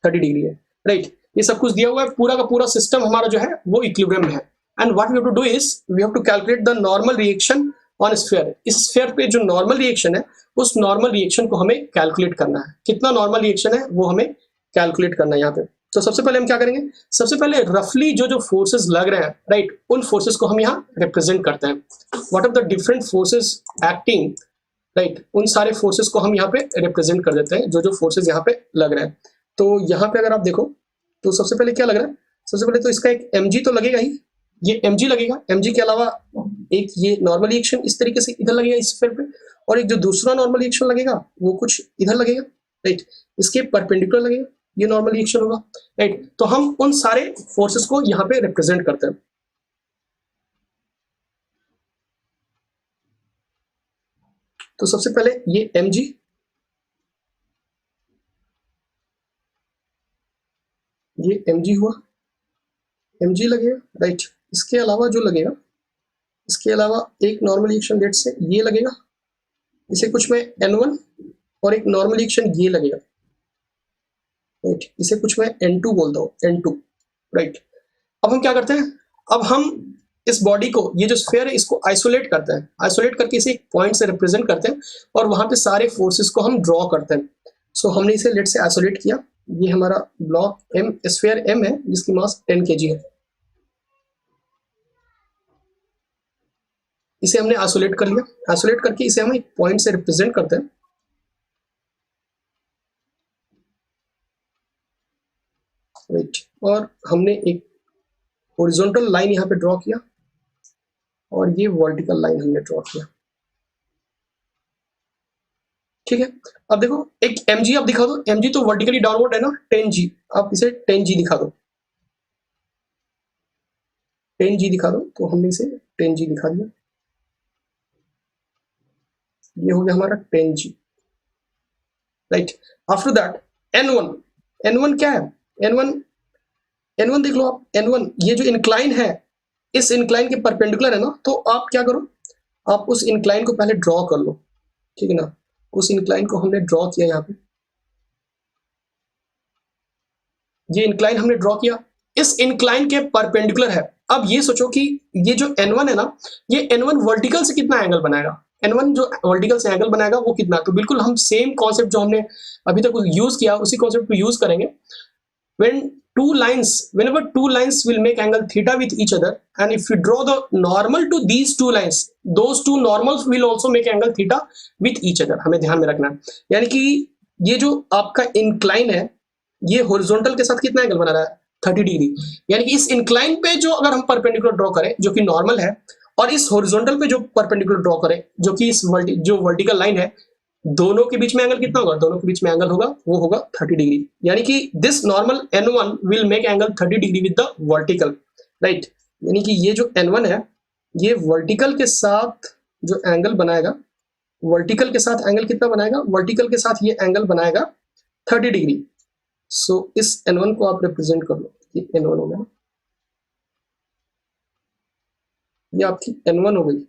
30 डिग्री है, राइट। ये सब कुछ दिया हुआ है, पूरा का पूरा सिस्टम हमारा जो है वो इक्विलिब्रियम में है। And what we have to do is we have to calculate the normal reaction on sphere. इस स्फेयर पे जो नॉर्मल रिएक्शन है, उस नॉर्मल रिएक्शन को हमें कैलकुलेट करना है। कितना नॉर्मल रिएक्शन है वो हमें कैलकुलेट करना है यहाँ पे। तो सबसे पहले हम क्या करेंगे, सबसे पहले रफली जो फोर्सेस लग रहे हैं, राइट, उन फोर्सेस को हम यहाँ रिप्रेजेंट करते हैं। What are the different forces acting, right, उन सारे फोर्सेस को हम यहाँ पे रिप्रेजेंट कर देते हैं, जो फोर्सेस यहाँ पे लग रहे हैं। तो यहाँ पे अगर आप देखो, तो सबसे पहले क्या लग रहा है, सबसे पहले तो इसका एक mg तो लगेगा ही, ये mg लगेगा। mg के अलावा एक ये नॉर्मल रिएक्शन इस तरीके से इधर लगेगा इस स्फीयर पे, और एक जो दूसरा नॉर्मल रिएक्शन लगेगा वो कुछ इधर लगेगा, राइट, इसके परपेंडिकुलर लगेगा, ये नॉर्मल रिएक्शन होगा, राइट। तो हम उन सारे फोर्सेस को यहाँ पे रिप्रेजेंट करते हैं। तो सबसे पहले ये mg, ये mg हुआ, mg लगेगा, राइट। इसके अलावा जो लगेगा, इसके अलावा एक नॉर्मल रिएक्शन लेट से ये लगेगा, इसे कुछ मैं n1, और एक नॉर्मल रिएक्शन ये लगेगा, राइट, इसे कुछ मैं n2 बोलता हूँ, n2, राइट। अब हम क्या करते हैं, अब हम इस बॉडी को, ये जो स्फीयर है, इसको आइसोलेट करते हैं, आइसोलेट करके इसे एक पॉइंट से रिप्रेजेंट करते हैं, और वहां पे सारे फोर्सेस को हम ड्रॉ करते हैं। सो हमने इसे लेट से आइसोलेट किया, ये हमारा ब्लॉक m, स्फीयर m है, जिसकी मास 10 kg है। इसे हमने आइसोलेट कर लिया, आइसोलेट करके इसे हम एक पॉइंट से रिप्रेजेंट करते हैं, राइट। और हमने एक हॉरिजॉन्टल लाइन यहाँ पे ड्रॉ किया, और ये वर्टिकल लाइन हमने ड्रॉ किया, ठीक है। अब देखो एक mg आप दिखा दो, mg तो वर्टिकली डाउनवर्ड है ना, 10g, आप इसे 10g दिखा दो, 10g दिखा दो। तो हमने इसे 10g दिखा दिया, ये हो गया हमारा 10g, right. After that n1 क्या है, n1 देख लो आप, n1 ये जो इंक्लाइन है, इस इंक्लाइन के परपेंडिकुलर है ना, तो आप क्या करो, आप उस इंक्लाइन को पहले ड्रॉ कर लो, ठीक है ना। उस इंक्लाइन को हमने ड्रॉ किया, यहाँ पे ये इंक्लाइन हमने ड्रॉ किया, इस इंक्लाइन के परपेंडिकुलर है। अब ये सोचो कि ये जो N1 है ना, ये N1 वर्टिकल से कितना एंगल बनाएगा, N1 जो वर्टिकल से एंगल बनाएगा वो कितना, तो बिल्कुल हम सेम कॉन्सेप्ट जो हमने अभी तक यूज किया उसी कॉन्सेप्ट को यूज करेंगे। when whenever two lines will make angle theta with each other, and if you draw the normal to these two lines, those two normals will also make angle theta with each other। हमें ध्यान में रखना है, यानी कि ये जो आपका इंक्लाइन है ये हॉरिजॉन्टल के साथ कितना एंगल बना रहा है 30 डिग्री, यानी कि इस इंक्लाइन पे जो अगर हम परपेंडिकुलर ड्रॉ करें जो कि नॉर्मल है, और इस हॉरिजॉन्टल पे जो परपेंडिकुलर ड्रॉ करें जो कि इस जो वर्टिकल लाइन है, दोनों के बीच में एंगल कितना होगा, दोनों के बीच में एंगल होगा वो होगा 30 डिग्री, यानी कि this normal N1 will make angle 30 degree with the vertical, right. यानी कि ये जो N1 है ये वर्टिकल के साथ जो एंगल बनाएगा, वर्टिकल के साथ एंगल कितना बनाएगा, वर्टिकल के साथ ये एंगल बनाएगा 30 डिग्री। सो इस N1 को आप रिप्रेजेंट कर लो, ये N1 हो गया, ये आपकी N1 हो गई।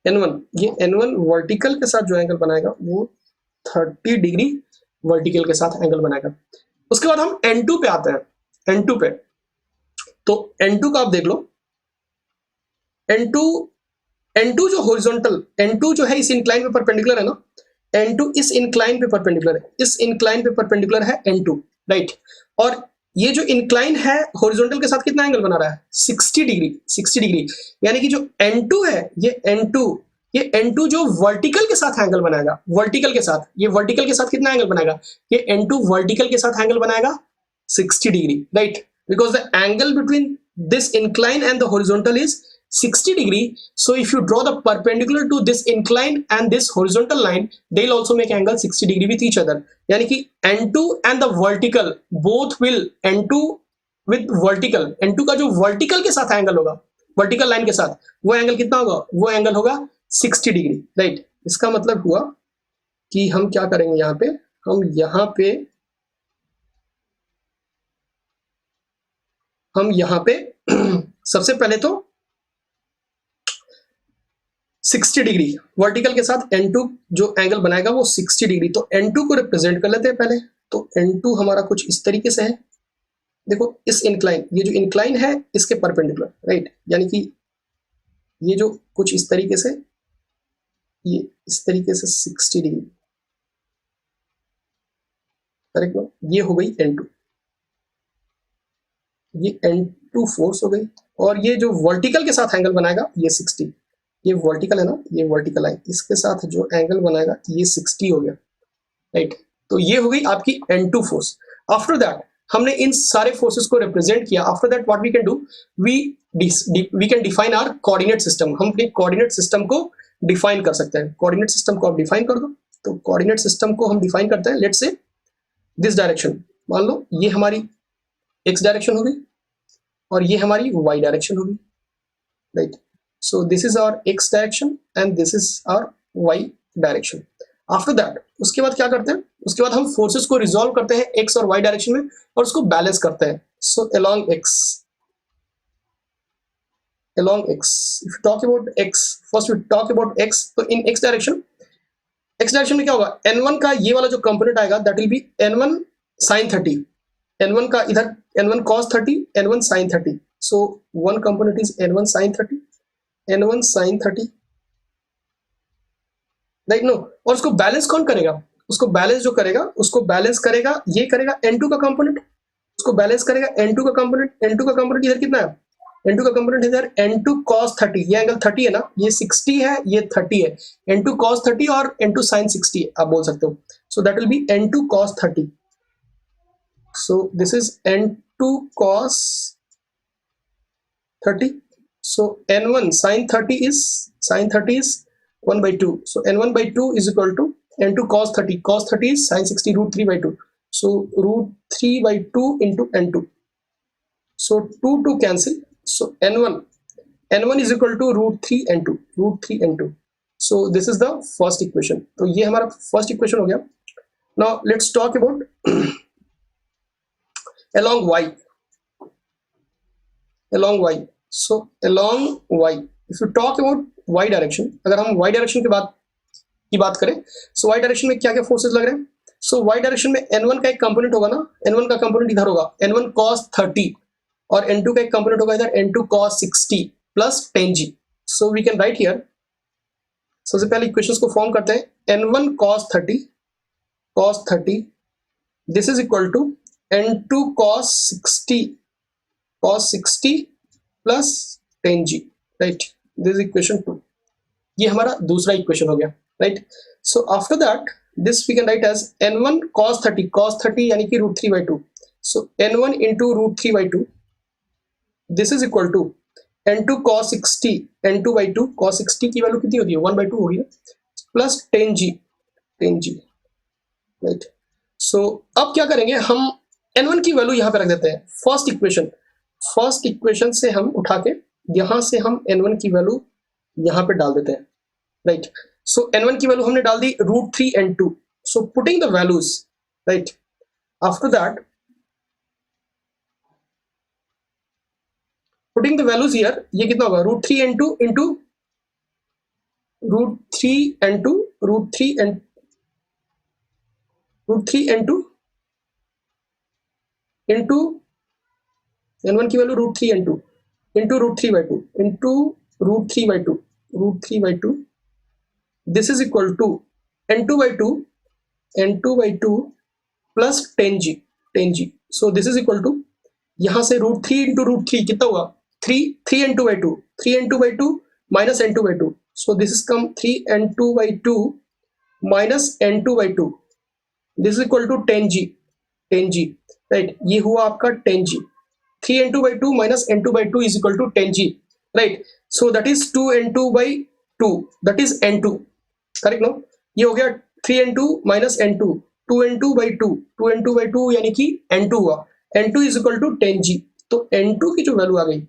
N1, ये N1 वर्टिकल के साथ जो एंगल बनाएगा वो 30 डिग्री वर्टिकल के साथ एंगल बनाएगा। उसके बाद हम N2 पे आते हैं, N2 पे, तो N2 का आप देख लो, N2 जो हॉरिजॉन्टल, N2 जो है इस इंक्लाइन पे परपेंडिकुलर है ना, N2 इस इंक्लाइन पे परपेंडिकुलर है, इस इंक्लाइन पे परपेंडिकुलर है N2, राइट। और ये जो इंक्लाइन है हॉरिजॉन्टल के साथ कितना एंगल बना रहा है 60 डिग्री, 60 डिग्री, यानी कि जो N2 है ये N2 जो वर्टिकल के साथ एंगल बनाएगा, वर्टिकल के साथ, ये वर्टिकल के साथ कितना एंगल बनाएगा, ये N2 वर्टिकल के साथ एंगल बनाएगा 60 degree, right, because the angle between this incline and the horizontal is 60 degree. So if you draw the perpendicular to this incline and this horizontal line, they'll also make angle 60 degree with each other. यानी कि N2 and the vertical both will, N2 with vertical, N2 का जो vertical के साथ angle होगा, vertical line के साथ, वो एंगल कितना होगा, वो एंगल होगा 60 डिग्री, राइट। इसका मतलब हुआ कि हम क्या करेंगे यहाँ पे, हम यहाँ पे सबसे पहले तो 60 डिग्री वर्टिकल के साथ N2 जो एंगल बनाएगा वो 60 डिग्री, तो N2 को रिप्रेजेंट कर लेते हैं पहले। तो N2 हमारा कुछ इस तरीके से है, देखो इस इंक्लाइन, ये जो इंक्लाइन है इसके परपेंडिकुलर, राइट, यानी कि ये जो कुछ इस तरीके से, ये इस तरीके से 60 डिग्री, करेक्ट ना, ये हो गई N2, ये N2 फोर्स हो गई, और ये जो वर्टिकल के साथ एंगल बनाएगा ये 60, ये वर्टिकल है ना, ये वर्टिकल लाइन, इसके साथ जो एंगल बनाएगा ये 60 हो गया, राइट। तो ये हो गई आपकी N2 फोर्स। आफ्टर दैट हमने इन सारे फोर्सेस को रिप्रेजेंट किया, after that what we can do, we can define our coordinate system. हम अपने कोऑर्डिनेट सिस्टम को डिफाइन कर सकते हैं। कोऑर्डिनेट सिस्टम को आप डिफाइन कर दो, तो कोऑर्डिनेट सिस्टम को हम डिफाइन करते हैं, लेट्स से दिस डायरेक्शन, मान लो ये हमारी x डायरेक्शन हो गई और ये हमारी y डायरेक्शन होगी, right. So this is our x direction and this is our y direction. After that उसके बाद क्या करते हैं, उसके बाद हम फोर्सेस को रिजॉल्व करते हैं x और y डायरेक्शन में और उसको बैलेंस करते हैं। So along x, if you talk about x, first we talk about x, तो in x डायरेक्शन में क्या होगा, n1 का ये वाला जो कंपोनेंट आएगा that will be n1 sin 30, n1 का इधर n1 cos 30, n1 sin 30, so one component is n1 sin 30, n1 sin 30, right no. और उसको बैलेंस कौन करेगा, उसको बैलेंस जो करेगा उसको बैलेंस करेगा, ये करेगा N2 का कंपोनेंट, उसको बैलेंस करेगा N2 का कंपोनेंट। N2 का कंपोनेंट इधर कितना है, N2 का कंपोनेंट इधर N2 cos 30, ये एंगल 30 है ना, ये 60 है, ये 30 है, N2 cos 30 और N2 sin 60 आप बोल सकते हो। सो that will B N2 cos 30, so this is N2 cos 30, so n1 sin 30 is 1 by 2, so n1 by 2 is equal to n2 cos 30, cos 30 is sin 60 root 3 by 2, so root 3 by 2 into n2, so 2 cancel, so n1 is equal to root 3 n2, so this is the first equation। तो ये हमारा first equation हो गया। now let's talk about along y, so along y, if you talk about y direction, अगर हम y direction की बात करें, so y direction में क्या क्या फोर्सेस लग रहे हैं, सो y डायरेक्शन में n1 का एक कंपोनेंट होगा ना, n1 का कंपोनेंट इधर होगा n1 cos 30 और n2 का एक कंपोनेंट होगा इधर n2 cos 60 plus 10g। So we can write here, सबसे पहले इक्वेशंस को फॉर्म करते हैं। n1 cos 30 this is equal to n2 cos 60 plus 10g, right. This is equation 2, ये हमारा दूसरा इक्वेशन हो गया, right. So after that this we can write as n1 cos 30 यानी कि √3/2। So n1 into √3/2 this is equal to n2 cos 60 cos 60 की value कितनी होती है 1/2 होगी प्लस 10g, राइट। सो अब क्या करेंगे, हम n1 की वैल्यू यहाँ पे रख देते हैं। फर्स्ट इक्वेशन से हम उठा के यहाँ से हम n1 की वैल्यू यहाँ पे डाल देते हैं, राइट। सो n1 की वैल्यू हमने डाल दी √3 n2। So putting the values, right, after that putting the values here, ये कितना होगा √3 n2 into √3 n2 into n1 की value √3 n2 into √3/2 this is equal to n2/2 plus 10g। So this is equal to यहां से √3 into √3 कितना हुआ 3 n2/2 minus n2/2। So this is come 3 n2/2 minus n2/2, this is equal to 10g, right. ये हुआ आपका 10g। 3 n2/2 minus n2/2 is equal to 10g, right. So that is 2 n2/2, that is n2, correct no. ये हो गया 3 n2 minus n2, 2 n2/2 यानी कि n2 हुआ, n2 is equal to 10g। तो n2 की जो वैल्यू आ गई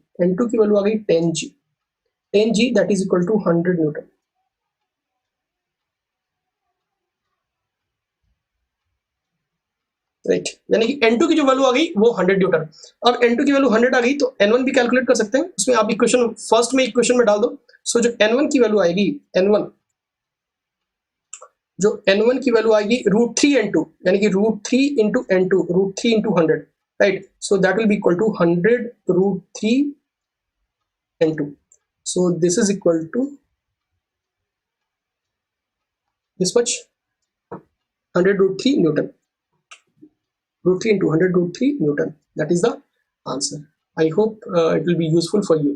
10g, that is equal to 100 newton, right. यानी कि n2 की जो वैल्यू आ गई वो 100 न्यूटन। अब n2 की वैल्यू 100 आ गई तो n1 भी कैलकुलेट कर सकते हैं, उसमें आप इक्वेशन फर्स्ट में इक्वेशन में डाल दो। सो जो n1 की वैल्यू आएगी √3 n2 यानी कि √3 into n2, √3 into 100, right. So that will be equal to 100 √3 n2। सो this is equal to this much 100 √3 newton, √3 into 100 √3 Newton. That is the answer. I hope it will be useful for you.